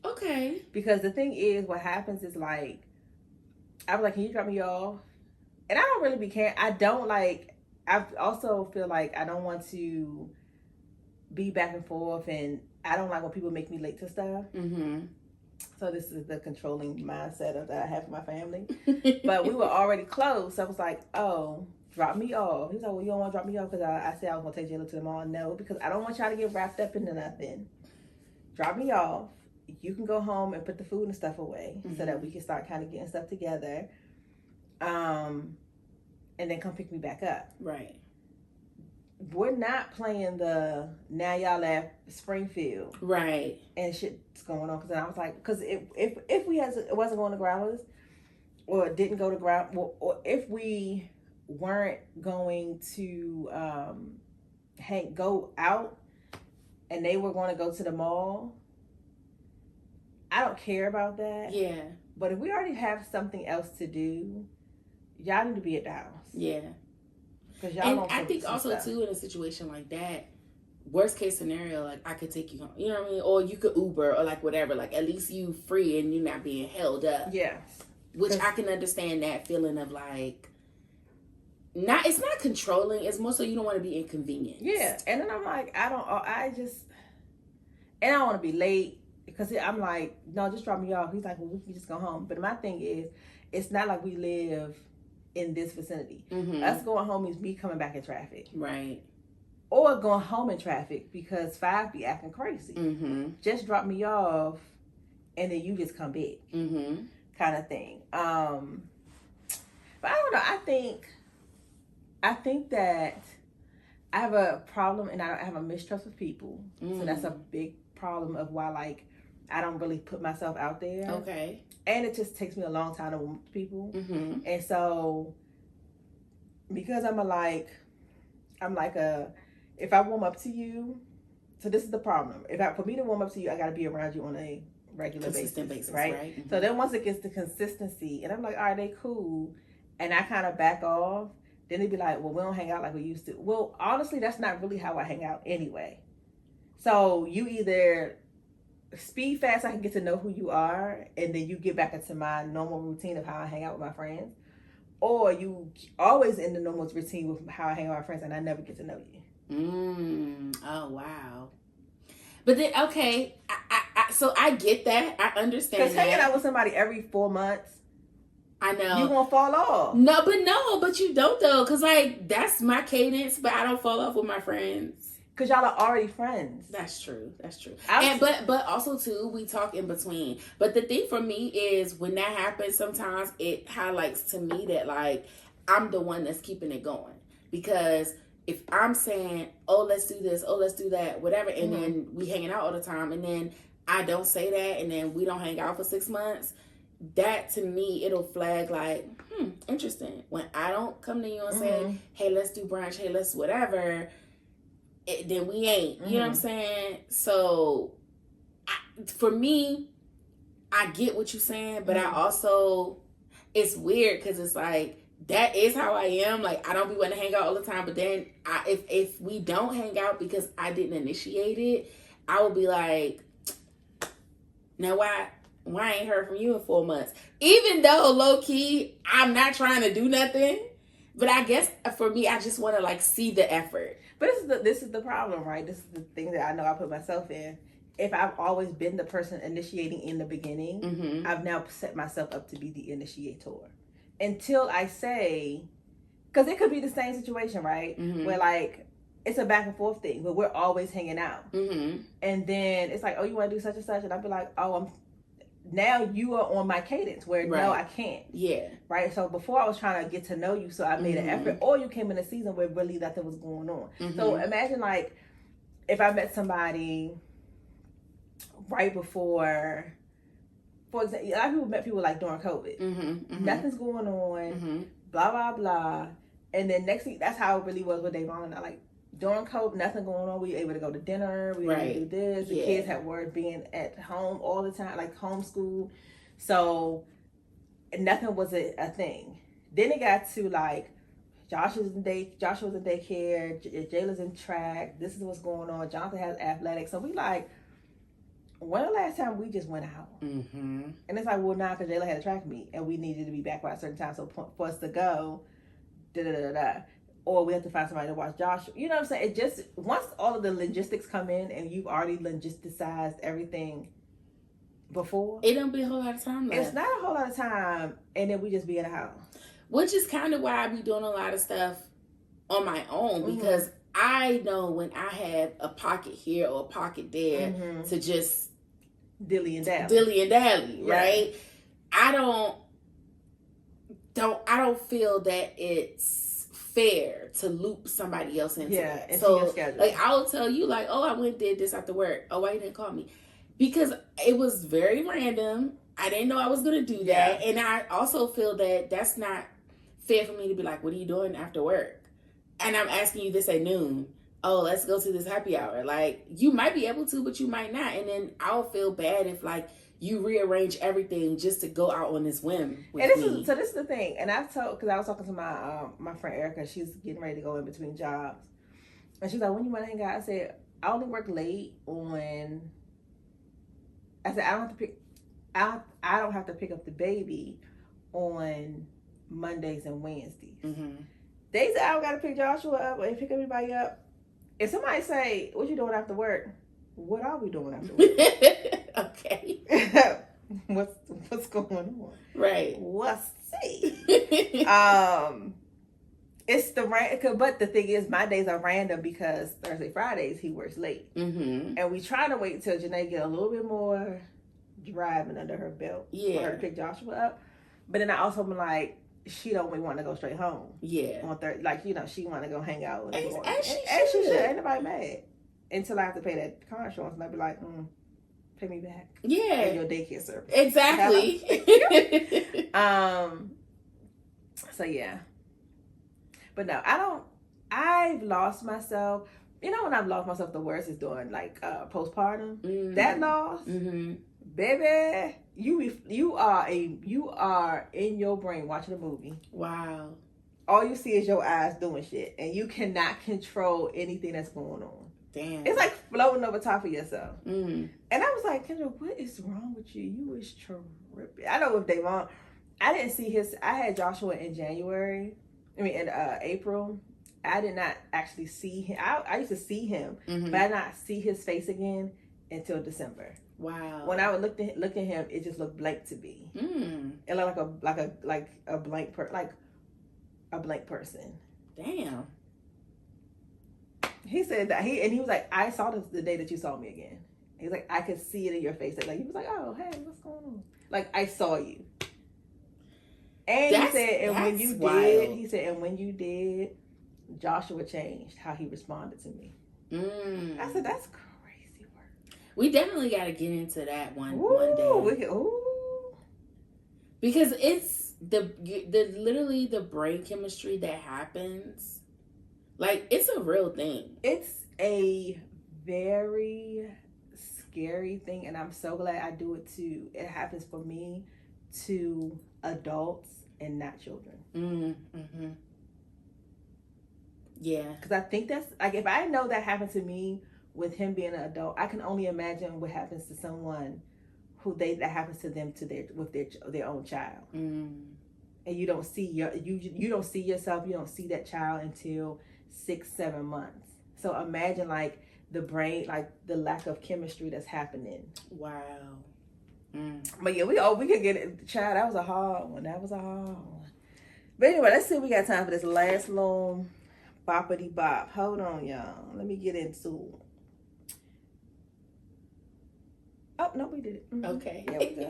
Okay. Because the thing is, what happens is, like, I was like, can you drop me off? And I don't really be caring. I also feel like I don't want to be back and forth, and I don't like when people make me late to stuff. So this is the controlling mindset that I have for my family. But we were already close, so I was like, oh, drop me off. He's like, well, you don't want to drop me off? Because I said I was going to take Jayla to the mall. No, because I don't want y'all to get wrapped up into nothing. Drop me off. You can go home and put the food and stuff away so that we can start kind of getting stuff together. And then come pick me back up. Right. We're not playing the now y'all at Springfield. Right. And shit's going on. Because I was like, because if it wasn't going to Growlers, or it didn't go to or if we weren't going to go out and they were going to go to the mall, I don't care about that. Yeah. But if we already have something else to do, y'all need to be at the house. Yeah. Because y'all don't. I think also too, in a situation like that, worst case scenario, like, I could take you home, you know what I mean, or you could Uber or like whatever. Like, at least you free and you're not being held up. Yeah. Which I can understand that feeling of like, it's not controlling. It's more so you don't want to be inconvenienced. Yeah. And then I'm like, I don't want to be late because I'm like, no, just drop me off. He's like, well, we can just go home. But my thing is, it's not like we live in this vicinity. Us going home is me coming back in traffic. Right. Or going home in traffic because 5 be acting crazy. Just drop me off and then you just come back. Kind of thing. But I don't know. I think that I have a problem and I have a mistrust with people. So that's a big problem of why, like, I don't really put myself out there. Okay. And it just takes me a long time to warm up to people. And so, because if I warm up to you, so this is the problem. For me to warm up to you, I got to be around you on a regular basis, right? So then once it gets to consistency, and I'm like, all right, they cool, and I kind of back off, then they'd be like, well, we don't hang out like we used to. Well, honestly, that's not really how I hang out anyway. So you either speed fast, I can get to know who you are, and then you get back into my normal routine of how I hang out with my friends, or you always in the normal routine with how I hang out with my friends, and I never get to know you. Oh, wow. But then, okay, so I get that. I understand that. Because hanging out with somebody every 4 months, I know. You won't fall off. No, but you don't, though. Because, like, that's my cadence, but I don't fall off with my friends. Because y'all are already friends. That's true. But also, too, we talk in between. But the thing for me is when that happens, sometimes it highlights to me that, like, I'm the one that's keeping it going. Because if I'm saying, oh, let's do this, oh, let's do that, whatever, and then we hanging out all the time, and then I don't say that, and then we don't hang out for 6 months, that to me, it'll flag like, interesting. When I don't come to you and say, hey, let's do brunch, hey, let's whatever, then we ain't. You know what I'm saying? So, for me, I get what you're saying, but I also, it's weird because it's like, that is how I am. Like, I don't be wanting to hang out all the time, but then if we don't hang out because I didn't initiate it, I will be like, now why why I ain't heard from you in 4 months? Even though low key, I'm not trying to do nothing. But I guess for me, I just want to like see the effort. But this is the problem, right? This is the thing that I know I put myself in. If I've always been the person initiating in the beginning, I've now set myself up to be the initiator. Until I say, because it could be the same situation, right? Where like, it's a back and forth thing, but we're always hanging out. And then it's like, oh, you want to do such and such? And I'll be like, oh, now you are on my cadence where no, I can't. Yeah. Right. So before I was trying to get to know you, so I made an effort, or you came in a season where really nothing was going on. So imagine like if I met somebody right before, for example, a lot of people met people like during COVID. Nothing's going on, blah, blah, blah. And then next week, that's how it really was with Davon and I. Like, during COVID, nothing going on. We were able to go to dinner. We were able to do this. The kids had work being at home all the time, like homeschool. So nothing was a thing. Then it got to like Josh was in daycare. Jayla's in track. This is what's going on. Jonathan has athletics. So we like, when the last time we just went out? And it's like, well, now because Jayla had a track meet and we needed to be back by a certain time. So for us to go, or we have to find somebody to watch Josh. You know what I'm saying? It just, once all of the logistics come in and you've already logisticized everything before, it don't be a whole lot of time left. It's not a whole lot of time, and then we just be in the house. Which is kind of why I be doing a lot of stuff on my own, because I know when I have a pocket here or a pocket there to just dilly and dally, right? I don't feel that it's fair to loop somebody else into it. So your schedule. Like I'll tell you like, oh, I went and did this after work. Oh, why you didn't call me? Because it was very random. I didn't know I was going to do that. And I also feel that that's not fair for me to be like, what are you doing after work? And I'm asking you this at noon. Oh, let's go to this happy hour. Like, you might be able to, but you might not. And then I'll feel bad if like you rearrange everything just to go out on this whim with me. This is the thing. And because I was talking to my friend Erica. She's getting ready to go in between jobs. And she's like, when you want to hang out? I said, I only work late on... I said, I don't have to pick up the baby on Mondays and Wednesdays. Days that I don't got to pick Joshua up or pick everybody up. If somebody say, what you doing after work? What are we doing after work? Okay. What's going on? Right. What's see? It's but the thing is, my days are random because Thursday, Fridays he works late, and we try to wait until Janae get a little bit more driving under her belt for her to pick Joshua up. But then I also been like, she don't really want to go straight home. On Thursday, like she want to go hang out with us. And she should. Ain't nobody mad until I have to pay that car insurance, and I be like, pay me back. And your daycare service. Exactly. So yeah. But no, I've lost myself. You know when I've lost myself the worst is during like postpartum. That loss, baby, you are in your brain watching a movie. Wow. All you see is your eyes doing shit, and you cannot control anything that's going on. Damn. It's like floating over top of yourself. And I was like, Kendra, what is wrong with you? You is tripping. I know if they want. I didn't see I had Joshua in April. I did not actually see him. I used to see him, but I did not see his face again until December. Wow. When I would look at him, it just looked blank to me. It looked like a blank person. Damn. He said that he was like, I saw this the day that you saw me again. He's like, I could see it in your face. Like he was like, oh hey, what's going on? Like I saw you. And he said, and when you did, Joshua changed how he responded to me. I said, that's crazy work. We definitely got to get into that one day. Because it's the literally the brain chemistry that happens. Like, it's a real thing. It's a very scary thing, and I'm so glad I do it too. It happens for me to adults and not children. Yeah. Because I think that's, like, if I know that happened to me with him being an adult, I can only imagine what happens to someone that happens to them with their own child. And you don't see you don't see yourself, you don't see that child until 6-7 months. So imagine like the brain, like the lack of chemistry that's happening. Wow. But yeah, we could get it. Child, that was a hard one. But anyway, let's see if we got time for this last little boppity bop. Hold on, y'all. Let me get into it. Oh, no, we did it. Okay. Yeah, we did.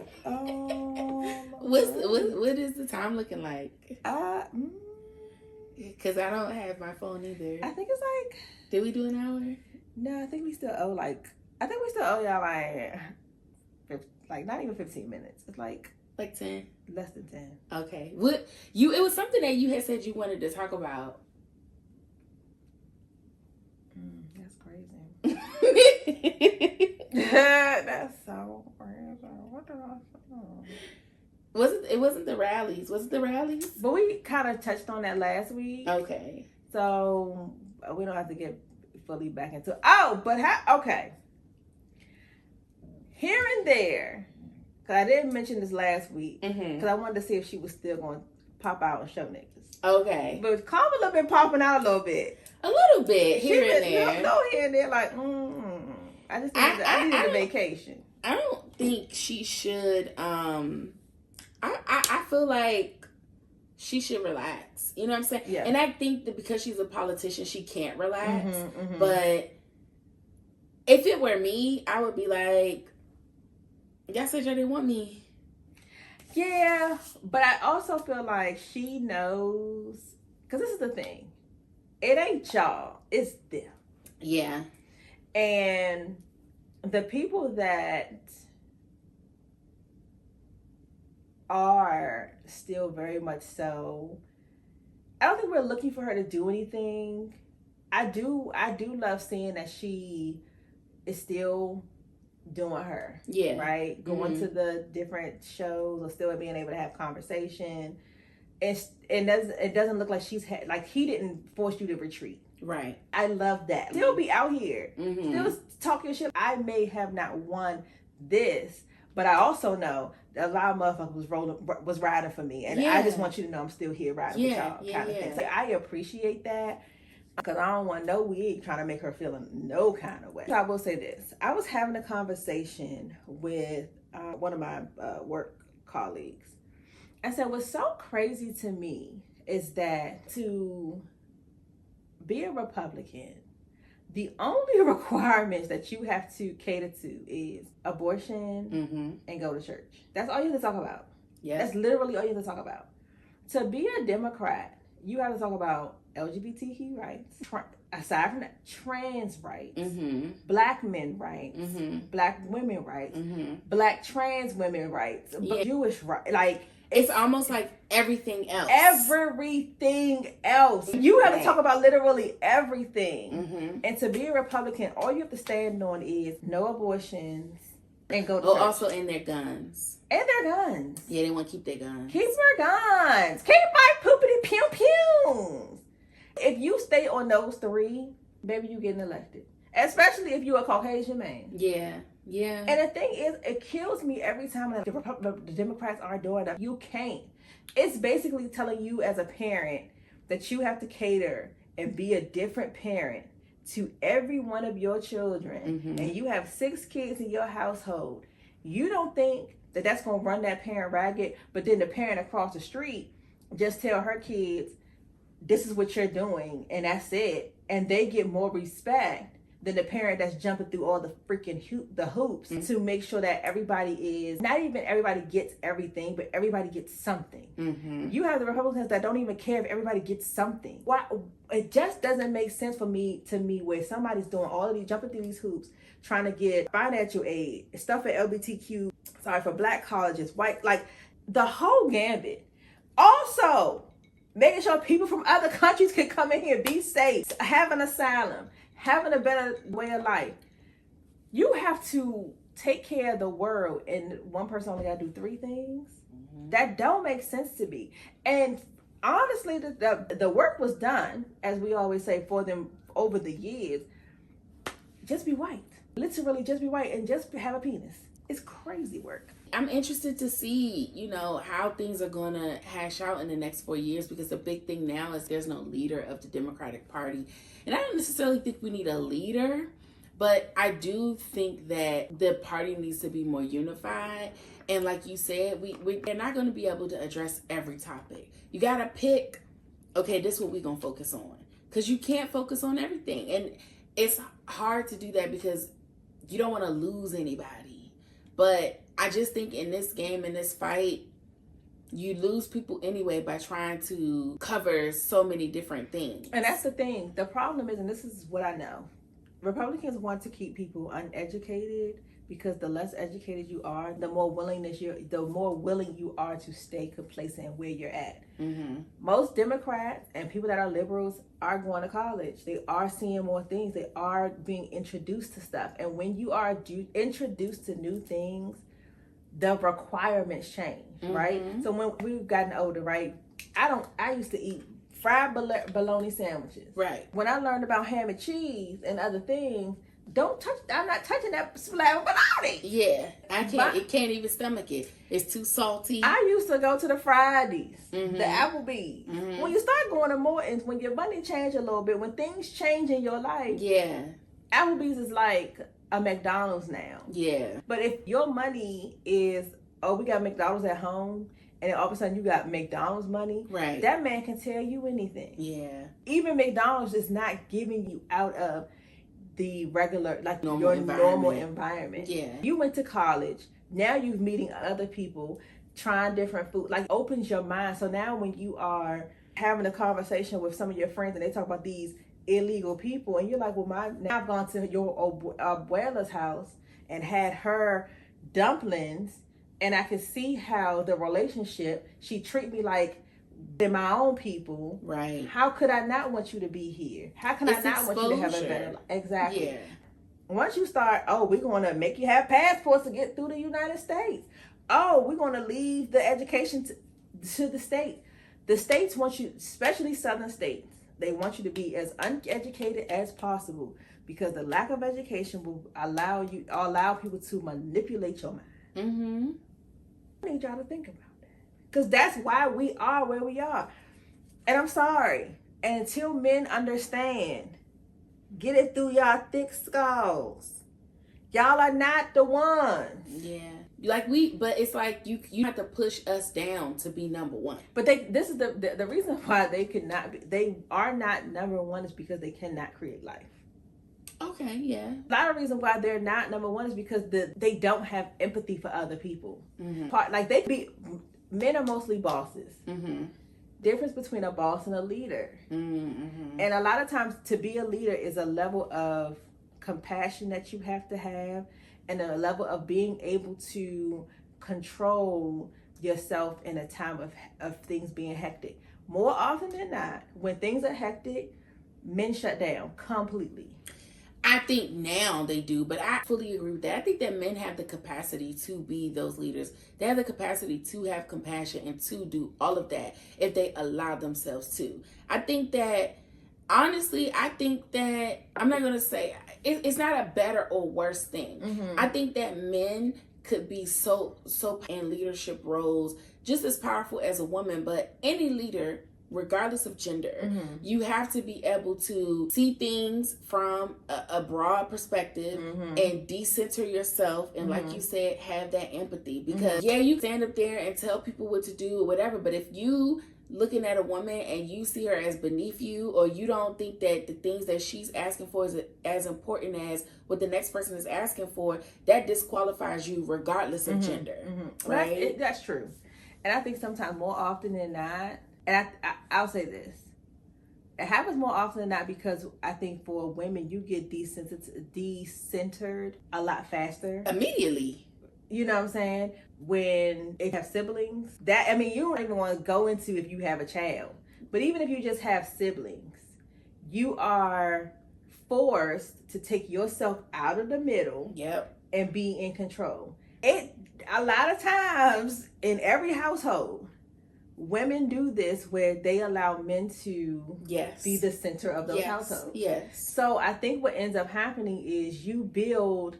What is the time looking like? Because I don't have my phone either. I think it's like... Did we do an hour? No, I think we still owe y'all like not even 15 minutes. It's like 10? Less than 10. Okay. It was something that you had said you wanted to talk about. That's crazy. That's so crazy. What did I say? It wasn't the rallies. Was it the rallies? But we kind of touched on that last week. Okay. So we don't have to get fully back into it. Okay. Here and there, because I didn't mention this last week, because I wanted to see if she was still going to pop out and show niggas. Okay. But Kamala been popping out a little bit. A little bit here and there. No, here and there, like, I needed a vacation. I don't think she should. I feel like she should relax. You know what I'm saying? Yeah. And I think that because she's a politician, she can't relax. But if it were me, I would be like, y'all said y'all didn't want me. Yeah, but I also feel like she knows, because this is the thing. It ain't y'all, it's them. Yeah. And the people that are still very much so, I don't think we're looking for her to do anything. I do love seeing that she is still doing her. Yeah. Right? Going to the different shows or still being able to have conversation. It doesn't look like like he didn't force you to retreat. Right. I love that. Still be out here. Still talking shit. I may have not won this, but I also know that a lot of motherfuckers was riding for me. And I just want you to know I'm still here riding with y'all kind of thing. So I appreciate that. Because I don't want no wig trying to make her feel in no kind of way. So I will say this. I was having a conversation with one of my work colleagues. I said, what's so crazy to me is that to be a Republican, the only requirements that you have to cater to is abortion and go to church. That's all you have to talk about. Yeah. That's literally all you have to talk about. To be a Democrat, you have to talk about LGBTQ rights, aside from that, trans rights, black men rights, black women rights, black trans women rights, Jewish rights, like it's almost like everything else. Everything else. You have to talk about literally everything. And to be a Republican, all you have to stand on is no abortions and go to church. Also in their guns. And their guns. Yeah, they want to keep their guns. Keep their guns. Keep my poopity pew pews. If you stay on those three, maybe you getting elected. Especially if you're a Caucasian man. Yeah. Yeah. And the thing is, it kills me every time the Democrats are doing that. You can't. It's basically telling you as a parent that you have to cater and be a different parent to every one of your children. And you have 6 kids in your household. You don't think that that's going to run that parent ragged, but then the parent across the street just tell her kids, this is what you're doing, and that's it. And they get more respect than the parent that's jumping through all the freaking hoops to make sure that everybody is, not even everybody gets everything, but everybody gets something. You have the Republicans that don't even care if everybody gets something. Why? It just doesn't make sense to me where somebody's doing all of these, jumping through these hoops, trying to get financial aid, stuff for LGBTQ, for black colleges, white, like the whole gambit. Also, making sure people from other countries can come in here, be safe, have an asylum, having a better way of life. You have to take care of the world, and one person only got to do 3 things. That don't make sense to me. And honestly, the work was done, as we always say, for them over the years. Just be white. literally just be white and just have a penis. It's crazy work. I'm interested to see, how things are going to hash out in the next 4 years, because the big thing now is there's no leader of the Democratic Party. And I don't necessarily think we need a leader, but I do think that the party needs to be more unified. And like you said, we're not going to be able to address every topic. You got to pick, okay, this is what we're going to focus on. Because you can't focus on everything. And it's hard to do that because you don't want to lose anybody. But I just think in this game, in this fight, you lose people anyway by trying to cover so many different things. And that's the thing. The problem is, and this is what I know, Republicans want to keep people uneducated, because the less educated you are, the more willing you are to stay complacent where you're at. Mm-hmm. Most Democrats and people that are liberals are going to college. They are seeing more things. They are being introduced to stuff. And when you are introduced to new things, the requirements change, mm-hmm. right? So when we've gotten older, right? I used to eat fried bologna sandwiches. Right. When I learned about ham and cheese and other things, I'm not touching that slab of bologna. Yeah, it can't even stomach it. It's too salty. I used to go to the Fridays, mm-hmm. the Applebee's. Mm-hmm. When you start going to Morton's, when your money change a little bit, when things change in your life, yeah, Applebee's is like a McDonald's now. Yeah. But if your money is, we got McDonald's at home, and then all of a sudden you got McDonald's money, right? That man can tell you anything. Yeah. Even McDonald's is not giving you out of the regular, like normal environment. Yeah. You went to college. Now you're meeting other people, trying different food, like opens your mind. So now when you are having a conversation with some of your friends and they talk about these illegal people, and you're like, well, now I've gone to your abuela's house and had her dumplings, and I can see how the relationship, she treat me like they're my own people. Right. How could I not want you to be here? How can I not want you to have a better life? Exactly. Yeah. Once you start, we're going to make you have passports to get through the United States. We're going to leave the education to the state. The states want you, especially southern states, they want you to be as uneducated as possible, because the lack of education will allow people to manipulate your mind. Mm-hmm. I need y'all to think about that, because that's why we are where we are. And I'm sorry, and until men understand, get it through y'all thick skulls, y'all are not the ones. Yeah. But it's like you have to push us down to be number one. But this is the reason why they are not number one is because they cannot create life. Okay, yeah. A lot of reasons why they're not number one is because they don't have empathy for other people. Mm-hmm. Men are mostly bosses. Mm-hmm. Difference between a boss and a leader. Mm-hmm. And a lot of times to be a leader is a level of compassion that you have to have, and a level of being able to control yourself in a time of things being hectic. More often than not, when things are hectic, men shut down completely. I think now they do, but I fully agree with that. I think that men have the capacity to be those leaders. They have the capacity to have compassion and to do all of that if they allow themselves to. I think that, honestly, I'm not going to say, it's not a better or worse thing. Mm-hmm. I think that men could be so in leadership roles just as powerful as a woman, but any leader, regardless of gender, mm-hmm. you have to be able to see things from a broad perspective, mm-hmm. and decenter yourself, and mm-hmm. like you said, have that empathy, because mm-hmm. you can stand up there and tell people what to do or whatever, but if you looking at a woman and you see her as beneath you, or you don't think that the things that she's asking for is as important as what the next person is asking for, that disqualifies you regardless of mm-hmm. gender. Mm-hmm. Right? That's true. And I think sometimes more often than not, and I'll say this, it happens more often than not because I think for women, you get decentered a lot faster. Immediately. You know what I'm saying? When they have siblings, you don't even want to go into if you have a child. But even if you just have siblings, you are forced to take yourself out of the middle. Yep. And be in control. A lot of times in every household, women do this where they allow men to Yes. be the center of those Yes. households. Yes. So I think what ends up happening is you build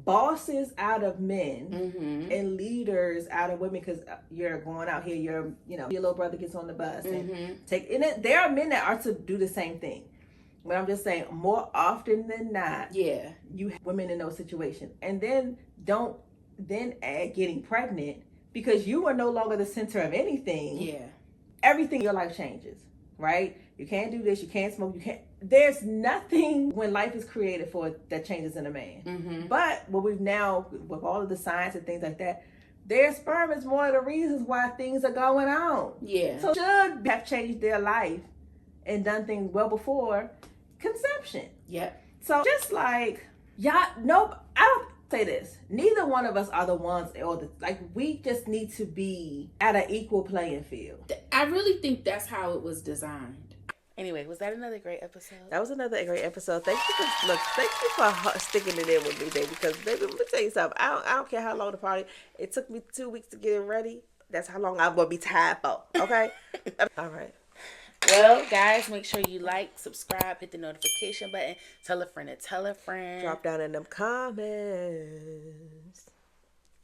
bosses out of men and leaders out of women, because you're going out here, your little brother gets on the bus and there are men that are to do the same thing. But I'm just saying, more often than not, you have women in those situations. And then don't then add getting pregnant, because you are no longer the center of anything. Yeah. Everything in your life changes, right? You can't do this, you can't smoke, you can't. There's nothing when life is created for that changes in a man. But what we've now, with all of the science and things like that, their sperm is one of the reasons why things are going on. Yeah. So should have changed their life and done things well before conception. Yeah. So just like, I don't say this. Neither one of us are the ones, we just need to be at an equal playing field. I really think that's how it was designed. Anyway, was that another great episode? That was another great episode. Thank you for sticking it in with me, baby. Because, baby, let me tell you something. I don't care how long the party. It took me 2 weeks to get it ready. That's how long I'm gonna be tired for. Okay. All right. Well, guys, make sure you like, subscribe, hit the notification button, tell a friend to tell a friend. Drop down in them comments.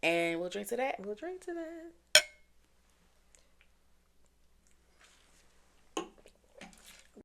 And we'll drink to that. We'll drink to that.